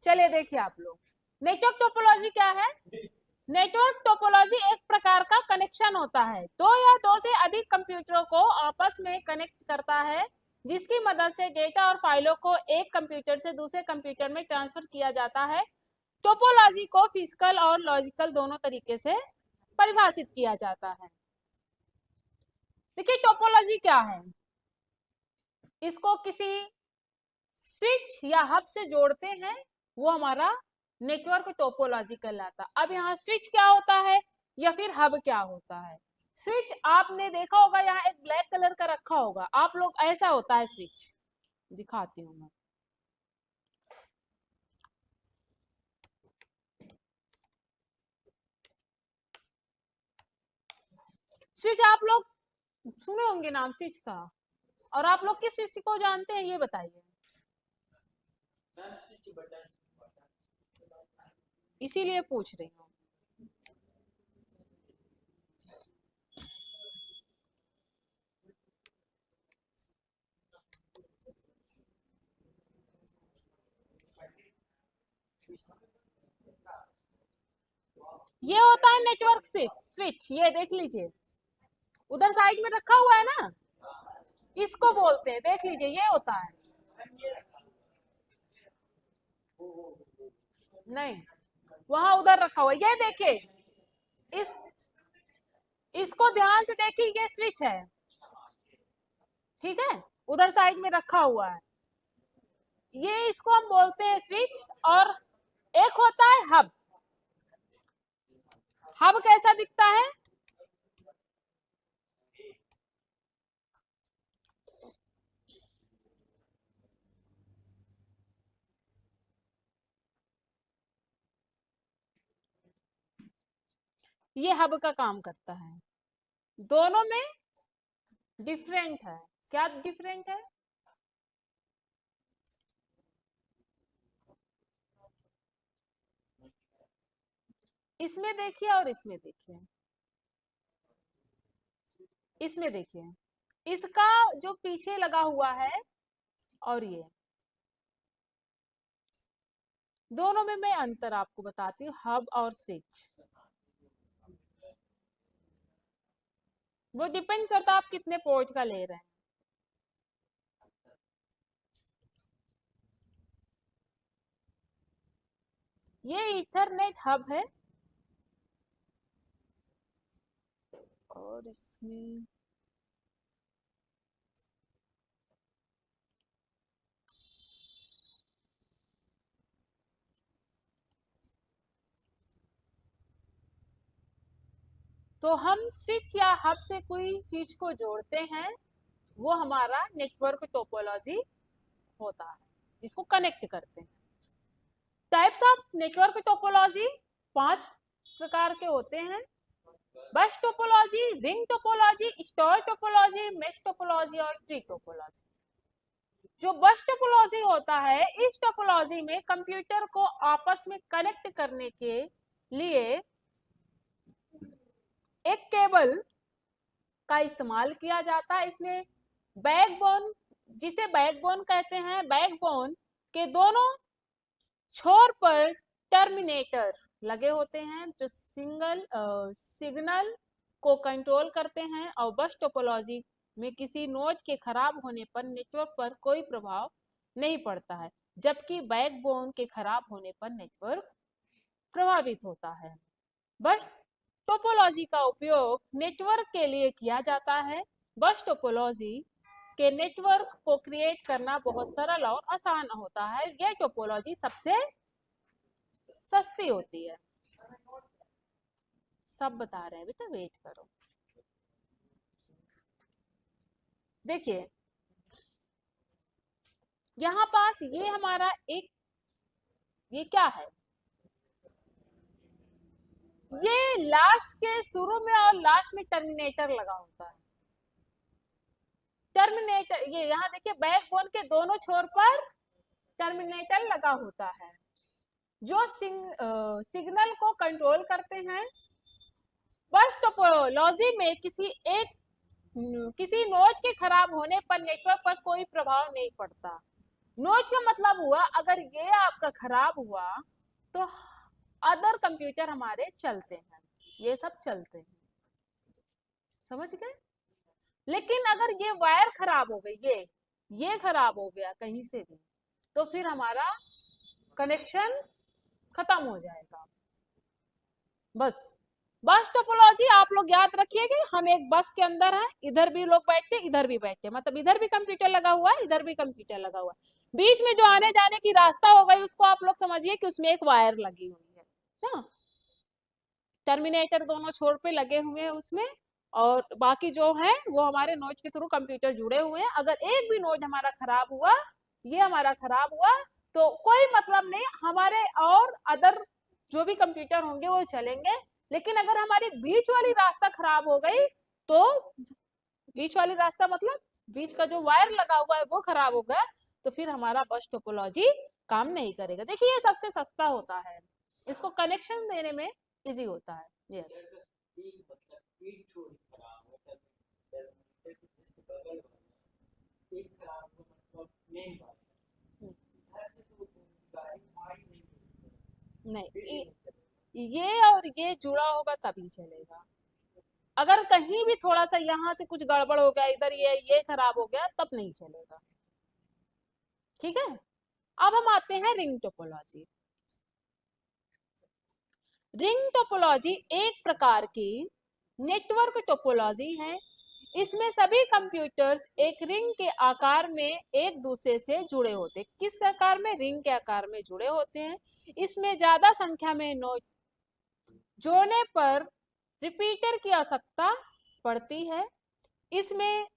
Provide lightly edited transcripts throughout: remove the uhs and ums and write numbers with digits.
चलिए देखिए आप लोग, नेटवर्क टोपोलॉजी क्या है। नेटवर्क टोपोलॉजी एक प्रकार का कनेक्शन होता है, दो या दो से अधिक कंप्यूटरों को आपस में कनेक्ट करता है, जिसकी मदद से डेटा और फाइलों को एक कंप्यूटर से दूसरे कंप्यूटर में ट्रांसफर किया जाता है। टोपोलॉजी को फिजिकल और लॉजिकल दोनों तरीके से परिभाषित किया जाता है। देखिए टोपोलॉजी क्या है, इसको किसी स्विच या हब से जोड़ते हैं, वो हमारा नेटवर्क टोपोलॉजी कहलाता। अब यहाँ स्विच क्या होता है या फिर हब क्या होता है। स्विच आपने देखा होगा, यहाँ एक ब्लैक कलर का रखा होगा, आप लोग ऐसा होता है स्विच, दिखाती हूँ मैं। स्विच आप लोग सुने होंगे नाम स्विच का, और आप लोग किस स्विच को जानते हैं ये बताइए। इसीलिए पूछ रही हूँ। ये होता है नेटवर्क स्विच, ये देख लीजिए उधर साइड में रखा हुआ है ना, इसको बोलते हैं, देख लीजिए ये होता है। नहीं, वहां उधर रखा हुआ है, ये देखिए, इस इसको ध्यान से देखिए, ये स्विच है, ठीक है, उधर साइड में रखा हुआ है, ये इसको हम बोलते हैं स्विच। और एक होता है हब। हब कैसा दिखता है, ये हब का काम करता है। दोनों में डिफरेंट है, क्या डिफरेंट है, इसमें देखिए और इसमें देखिए, इसमें देखिए, इसका जो पीछे लगा हुआ है और ये दोनों में मैं अंतर आपको बताती हूँ, हब और स्विच। वो डिपेंड करता है आप कितने पोर्ट का ले रहे हैं। ये ईथरनेट हब है, और इसमें तो हम स्विच या हब से कोई स्विच को जोड़ते हैं, वो हमारा नेटवर्क टोपोलॉजी होता है, जिसको कनेक्ट करते हैं। टाइप्स ऑफ नेटवर्क टोपोलॉजी 5 प्रकार के होते हैं। बस topology, ring topology, star topology, mesh topology और ट्री टोपोलॉजी। जो बस टोपोलॉजी होता है, इस टोपोलॉजी में कंप्यूटर को आपस में कनेक्ट करने के लिए एक केबल का इस्तेमाल किया जाता है। इसमें बैकबोन, जिसे बैकबोन कहते हैं, बैकबोन के दोनों छोर पर टर्मिनेटर लगे होते हैं, जो सिग्नल को कंट्रोल करते हैं। और बस टोपोलॉजी में किसी नोड के खराब होने पर नेटवर्क पर कोई प्रभाव नहीं पड़ता है, जबकि बैकबोन के खराब होने पर नेटवर्क प्रभावित होता है। बस टोपोलॉजी का उपयोग नेटवर्क के लिए किया जाता है। बस टोपोलॉजी के नेटवर्क को क्रिएट करना बहुत सरल और आसान होता है। यह टोपोलॉजी सबसे सस्ती होती है। सब बता रहे हैं बेटा, वेट करो। देखिए यहाँ पास ये हमारा एक, ये क्या है, ये लास्ट के शुरू में और लास्ट में टर्मिनेटर लगा होता है। टर्मिनेटर, ये यहाँ देखिए बैकबोन के दोनों छोर पर टर्मिनेटर लगा होता है, जो सिग्नल को कंट्रोल करते हैं। बस टोपोलॉजी में किसी नोड के खराब होने पर नेटवर्क पर कोई प्रभाव नहीं पड़ता। नोच का मतलब हुआ अगर ये आपका खराब हुआ तो अदर कंप्यूटर हमारे चलते हैं, ये सब चलते हैं, समझ गए। लेकिन अगर ये वायर खराब हो गई, ये खराब हो गया कहीं से भी, तो फिर हमारा कनेक्शन खत्म हो जाएगा। बस टोपोलॉजी आप लोग याद रखिए कि हम एक बस के अंदर हैं, इधर भी लोग बैठते इधर भी बैठते, मतलब इधर भी कंप्यूटर लगा हुआ है इधर भी कंप्यूटर लगा हुआ है, बीच में जो आने जाने की रास्ता हो गई उसको आप लोग समझिए कि उसमें एक वायर लगी हुई है ना, टर्मिनेटर दोनों छोर पे लगे हुए हैं उसमें, और बाकी जो है वो हमारे नोच के थ्रू कंप्यूटर जुड़े हुए हैं। अगर एक भी नोच हमारा खराब हुआ, ये हमारा खराब हुआ, तो कोई मतलब नहीं, हमारे और अदर जो भी कंप्यूटर होंगे वो चलेंगे। लेकिन अगर हमारी बीच वाली रास्ता खराब हो गई, तो बीच वाली रास्ता मतलब बीच का जो वायर लगा हुआ है वो खराब हो गया, तो फिर हमारा बस टोपोलॉजी काम नहीं करेगा। देखिए ये सबसे सस्ता होता है, इसको कनेक्शन देने में इजी होता है। यस, नहीं, ये और ये जुड़ा होगा तभी चलेगा। अगर कहीं भी थोड़ा सा यहाँ से कुछ गड़बड़ हो गया, इधर ये खराब हो गया, तब नहीं चलेगा। ठीक है, अब हम आते हैं रिंग टोपोलॉजी। रिंग टोपोलॉजी एक प्रकार की नेटवर्क टोपोलॉजी है। इसमें सभी कंप्यूटर्स एक रिंग के आकार में एक दूसरे से जुड़े होते हैं। किस आकार में? रिंग के आकार में जुड़े होते हैं। इसमें ज्यादा संख्या में नोड जोड़ने पर रिपीटर की आवश्यकता पड़ती है। इसमें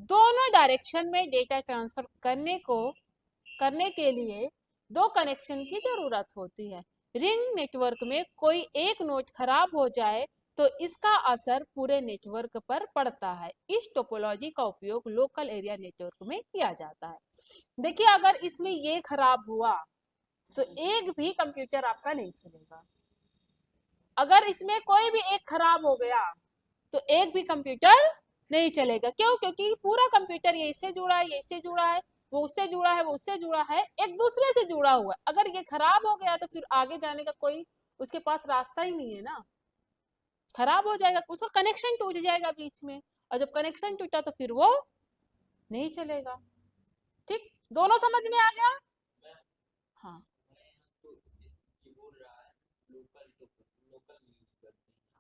दोनों डायरेक्शन में डेटा ट्रांसफर करने के लिए दो कनेक्शन की जरूरत होती है। रिंग नेटवर्क में कोई एक नोड खराब हो जाए तो इसका असर पूरे नेटवर्क पर पड़ता है। इस टोपोलॉजी का उपयोग लोकल एरिया नेटवर्क में किया जाता है। देखिए अगर इसमें ये खराब हुआ तो एक भी कंप्यूटर आपका नहीं चलेगा। अगर इसमें कोई भी एक खराब हो गया तो एक भी कंप्यूटर नहीं चलेगा। क्यों? क्योंकि पूरा कंप्यूटर ये इससे जुड़ा है, ये इससे जुड़ा है, वो उससे जुड़ा है, वो उससे जुड़ा है, एक दूसरे से जुड़ा हुआ है। अगर ये खराब हो गया तो फिर आगे जाने का कोई उसके पास रास्ता ही नहीं है ना, खराब हो जाएगा, उसका कनेक्शन टूट जाएगा बीच में, और जब कनेक्शन टूटा तो फिर वो नहीं चलेगा। ठीक, दोनों समझ में आ गया? हाँ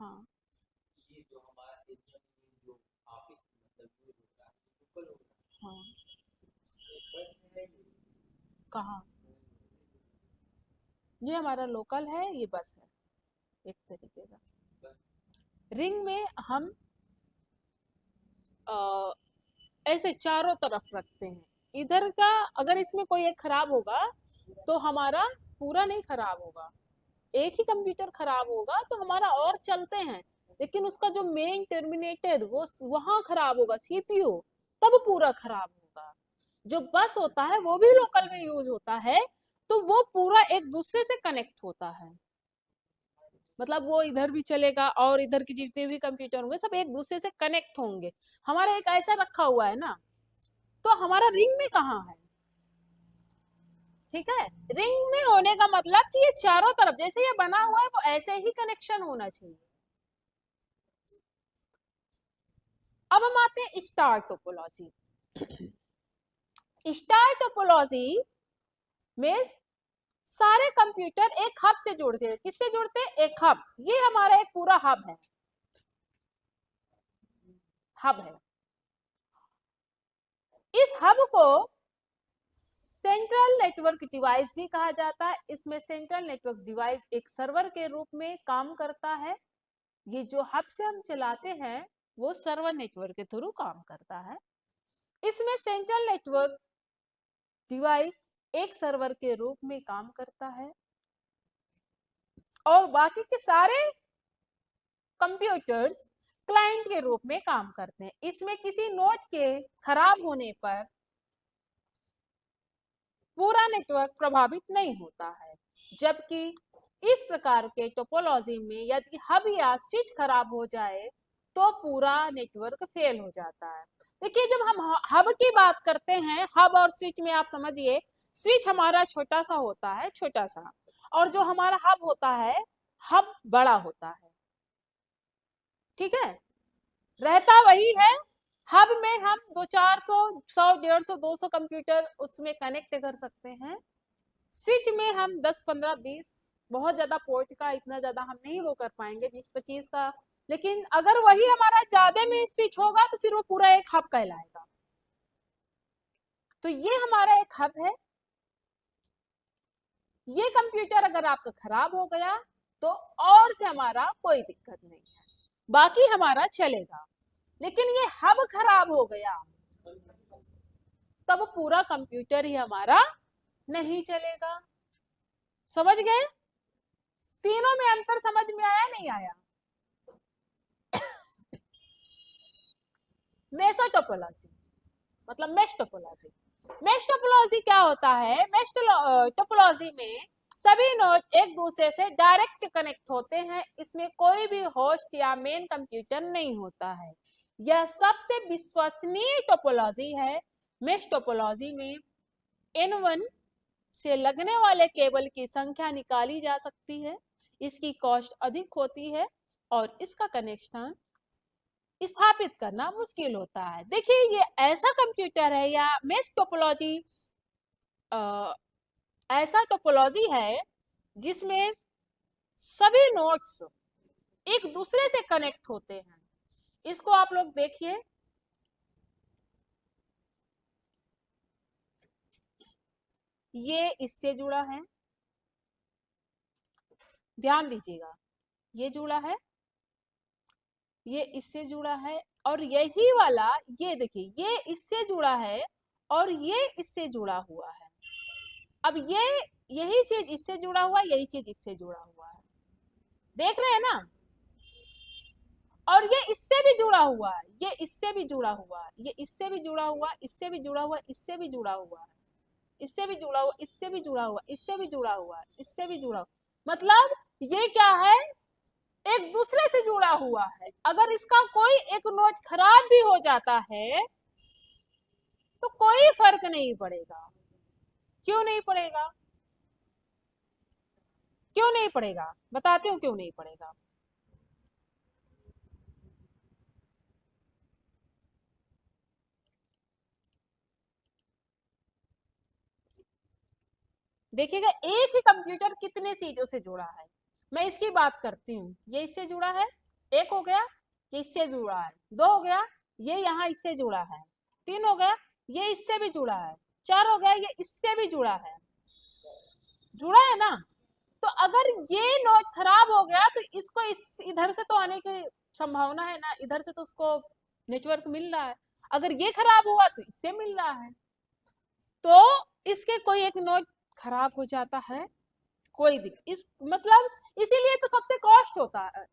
हाँ हाँ, कहाँ? ये हमारा लोकल है, ये बस है एक तरीके का। रिंग में हम ऐसे चारों तरफ रखते हैं। इधर का अगर इसमें कोई एक खराब होगा तो हमारा पूरा नहीं खराब होगा, एक ही कंप्यूटर खराब होगा तो हमारा और चलते हैं, लेकिन उसका जो मेन टर्मिनेटर वो वहां खराब होगा, सीपीयू, तब पूरा खराब होगा। जो बस होता है वो भी लोकल में यूज होता है, तो वो पूरा एक दूसरे से कनेक्ट होता है, मतलब वो इधर भी चलेगा और इधर के जितने भी कंप्यूटर होंगे सब एक दूसरे से कनेक्ट होंगे। हमारा एक ऐसा रखा हुआ है ना, तो हमारा रिंग में कहाँ है? ठीक है, रिंग में होने का मतलब कि ये चारों तरफ जैसे ये बना हुआ है वो ऐसे ही कनेक्शन होना चाहिए। अब हम आते हैं स्टार टोपोलॉजी। स्टार टोपोलॉजी में सारे कंप्यूटर एक हब से जुड़ते हैं। किससे जुड़ते हैं? एक हब, ये हमारा एक पूरा हब है, हब है। इस हब को सेंट्रल नेटवर्क डिवाइस भी कहा जाता है। इसमें सेंट्रल नेटवर्क डिवाइस एक सर्वर के रूप में काम करता है। ये जो हब से हम चलाते हैं वो सर्वर नेटवर्क के थ्रू काम करता है। इसमें सेंट्रल नेटवर्क डिवाइस एक सर्वर के रूप में काम करता है और बाकी के सारे कंप्यूटर्स क्लाइंट के रूप में काम करते हैं। इसमें किसी नोड के खराब होने पर पूरा नेटवर्क प्रभावित नहीं होता है, जबकि इस प्रकार के टोपोलॉजी में यदि हब या स्विच खराब हो जाए तो पूरा नेटवर्क फेल हो जाता है। देखिए जब हम हब की बात करते हैं, हब और स्विच में आप समझिए स्विच हमारा छोटा सा होता है, छोटा सा, और जो हमारा हब होता है, हब बड़ा होता है। ठीक है, रहता वही है। हब में हम 200-400, 100, 150, 200 कंप्यूटर उसमें कनेक्ट कर सकते हैं। स्विच में हम 10, 15, 20, बहुत ज्यादा पोर्ट का इतना ज्यादा हम नहीं वो कर पाएंगे, 20-25 का। लेकिन अगर वही हमारा ज्यादा में स्विच होगा तो फिर वो पूरा एक हब कहलाएगा। तो ये हमारा एक हब है। ये कंप्यूटर अगर आपका खराब हो गया तो और से हमारा कोई दिक्कत नहीं है, बाकी हमारा चलेगा। लेकिन ये हब खराब हो गया तब पूरा कंप्यूटर ही हमारा नहीं चलेगा। समझ गए? तीनों में अंतर समझ में आया नहीं आया? मेसोटोपोलॉजी मतलब मेश टोपोलॉजी। मेश टोपोलॉजी क्या होता है? मेश टोपोलॉजी में सभी नोड एक दूसरे से डायरेक्ट कनेक्ट होते हैं, इसमें कोई भी होस्ट या मेन कंप्यूटर नहीं होता है। यह सबसे विश्वसनीय टोपोलॉजी है। मेश टोपोलॉजी में N1 से लगने वाले केबल की संख्या निकाली जा सकती है, इसकी कॉस्ट अधिक होती है और इसका कनेक्शन स्थापित करना मुश्किल होता है। देखिए, ये ऐसा कंप्यूटर है या मेश टोपोलॉजी ऐसा टोपोलॉजी है जिसमें सभी नोड्स एक दूसरे से कनेक्ट होते हैं। इसको आप लोग देखिए, ये इससे जुड़ा है, ध्यान दीजिएगा, ये जुड़ा है, ये इससे जुड़ा है, और यही वाला ये देखिए ये इससे जुड़ा है और ये इससे जुड़ा हुआ है। अब ये यही चीज इससे जुड़ा हुआ है, यही चीज इससे जुड़ा हुआ है, देख रहे हैं ना? और ये इससे भी जुड़ा हुआ है, ये इससे भी जुड़ा हुआ है, ये इससे भी जुड़ा हुआ, इससे भी जुड़ा हुआ, इससे भी जुड़ा हुआ है, इससे भी जुड़ा हुआ, इससे भी जुड़ा हुआ, इससे भी जुड़ा हुआ, इससे भी जुड़ा हुआ। मतलब ये क्या है? एक दूसरे से जुड़ा हुआ है। अगर इसका कोई एक नोड खराब भी हो जाता है तो कोई फर्क नहीं पड़ेगा। क्यों नहीं पड़ेगा? क्यों नहीं पड़ेगा? बताती हूँ क्यों नहीं पड़ेगा। देखिएगा, एक ही कंप्यूटर कितने चीजों से जुड़ा है। मैं इसकी बात करती हूँ, ये इससे जुड़ा है, एक हो गया, ये इससे जुड़ा है, दो हो गया, ये यहाँ इससे जुड़ा है, तीन हो गया, ये इससे भी जुड़ा है, चार हो गया, ये इससे भी जुड़ा है, जुड़ा है ना? तो अगर ये नोड खराब हो गया तो इसको इधर से तो आने की संभावना है ना, इधर से तो उसको नेटवर्क मिल रहा है। अगर ये खराब हुआ तो इससे मिल रहा है। तो इसके कोई एक नोड खराब हो जाता है, कोई इस मतलब इसीलिए तो सबसे कॉस्ट होता है,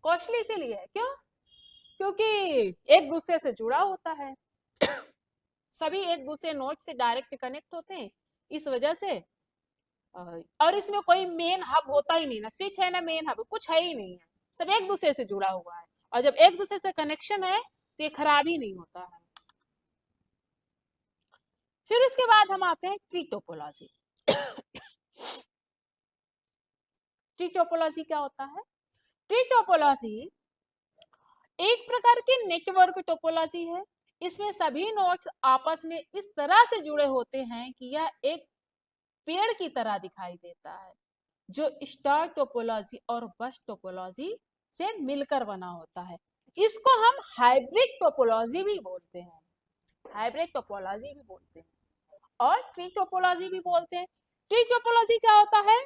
कॉस्टली इसीलिए है। क्यों? क्योंकि एक दूसरे से जुड़ा होता है, सभी एक दूसरे नोड से डायरेक्ट कनेक्ट होते हैं, इस वजह से। और इसमें कोई मेन हब होता ही नहीं ना, स्विच है ना मेन हब, कुछ है ही नहीं है, सब एक दूसरे से जुड़ा हुआ है। और जब एक दूसरे से कनेक्शन है तो ये खराब ही नहीं होता है। फिर इसके बाद हम आते हैं ट्री टोपोलॉजी। ट्री टोपोलॉजी क्या होता है? ट्री टोपोलॉजी एक प्रकार की नेटवर्क टोपोलॉजी है। इसमें सभी नोड्स आपस में इस तरह से जुड़े होते हैं कि यह एक पेड़ की तरह दिखाई देता है, जो स्टार टोपोलॉजी और बस टोपोलॉजी से मिलकर बना होता है। इसको हम हाइब्रिड टोपोलॉजी भी बोलते हैं, हाइब्रिड टोपोलॉजी भी बोलते हैं और ट्री टोपोलॉजी भी बोलते हैं। ट्री टोपोलॉजी क्या होता है?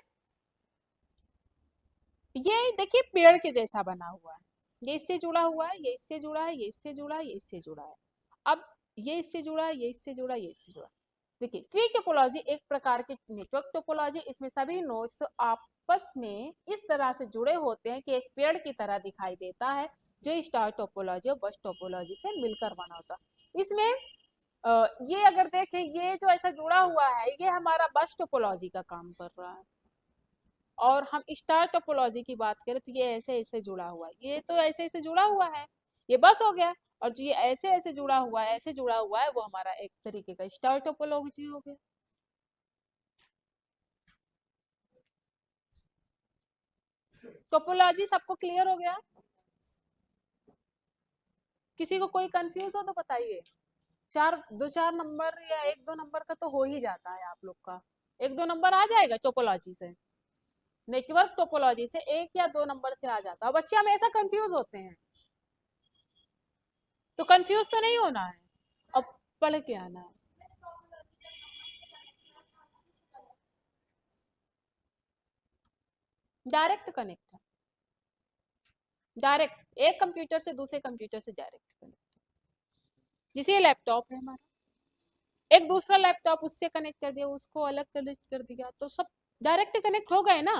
ये देखिए पेड़ के जैसा बना हुआ है, ये इससे जुड़ा हुआ है, ये इससे जुड़ा है, ये इससे जुड़ा है, ये इससे जुड़ा है। अब ये इससे जुड़ा है, ये इससे जुड़ा है, ये इससे जुड़ा है। देखिए, ट्री टोपोलॉजी एक प्रकार की नेटवर्क टोपोलॉजी, इसमें सभी नोड्स आपस में इस तरह से जुड़े होते हैं कि एक पेड़ की तरह दिखाई देता है, जो स्टार टोपोलॉजी और बस टोपोलॉजी से मिलकर बना होता है। इसमें ये अगर देखें, ये जो ऐसा जुड़ा हुआ है ये हमारा बस टोपोलॉजी का काम कर रहा है, और हम स्टार टोपोलॉजी की बात करें तो ये ऐसे ऐसे जुड़ा हुआ है, ये तो ऐसे ऐसे जुड़ा हुआ है, ये बस हो गया। और जो ये ऐसे ऐसे जुड़ा हुआ है, ऐसे जुड़ा हुआ है, वो हमारा एक तरीके का स्टार टोपोलॉजी हो गया। टोपोलॉजी सबको क्लियर हो गया? किसी को कोई कंफ्यूज हो तो बताइए। दो चार नंबर या एक दो नंबर का तो हो ही जाता है आप लोग का, एक दो नंबर आ जाएगा टोपोलॉजी से, नेटवर्क टोपोलॉजी से एक या दो नंबर से आ जाता है। बच्चे हमेशा कंफ्यूज होते हैं, तो कंफ्यूज तो नहीं होना है, अब पढ़ के आना है। डायरेक्ट कनेक्ट है, डायरेक्ट एक कंप्यूटर से दूसरे कंप्यूटर से डायरेक्ट कनेक्ट। जैसे ये लैपटॉप है हमारा, एक दूसरा लैपटॉप उससे कनेक्ट कर दिया, उसको अलग कनेक्ट कर दिया, तो सब डायरेक्ट कनेक्ट हो गए ना।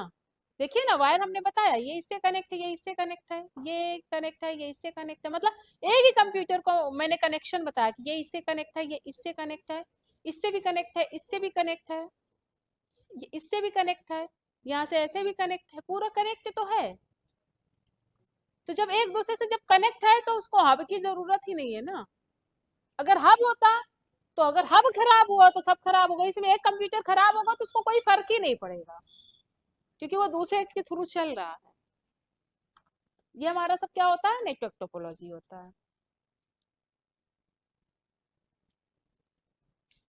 देखिए ना, वायर हमने बताया, ये इससे कनेक्ट है, ये इससे कनेक्ट है, ये कनेक्ट है, ये इससे कनेक्ट है, मतलब एक ही कंप्यूटर को मैंने कनेक्शन बताया कि ये इससे कनेक्ट है, ये इससे कनेक्ट है, इससे भी कनेक्ट है, इससे भी कनेक्ट है, ये इससे भी कनेक्ट है, यहाँ से ऐसे भी कनेक्ट है, पूरा कनेक्ट तो है। तो जब एक दूसरे से जब कनेक्ट है तो उसको हब की जरूरत ही नहीं है ना। अगर हब होता, तो अगर हब खराब हुआ तो सब खराब होगा, इसमें एक कंप्यूटर खराब होगा तो उसको कोई फर्क ही नहीं पड़ेगा, क्योंकि वो दूसरे के थ्रू चल रहा है। ये हमारा सब क्या होता है, नेटवर्क टोपोलॉजी होता है।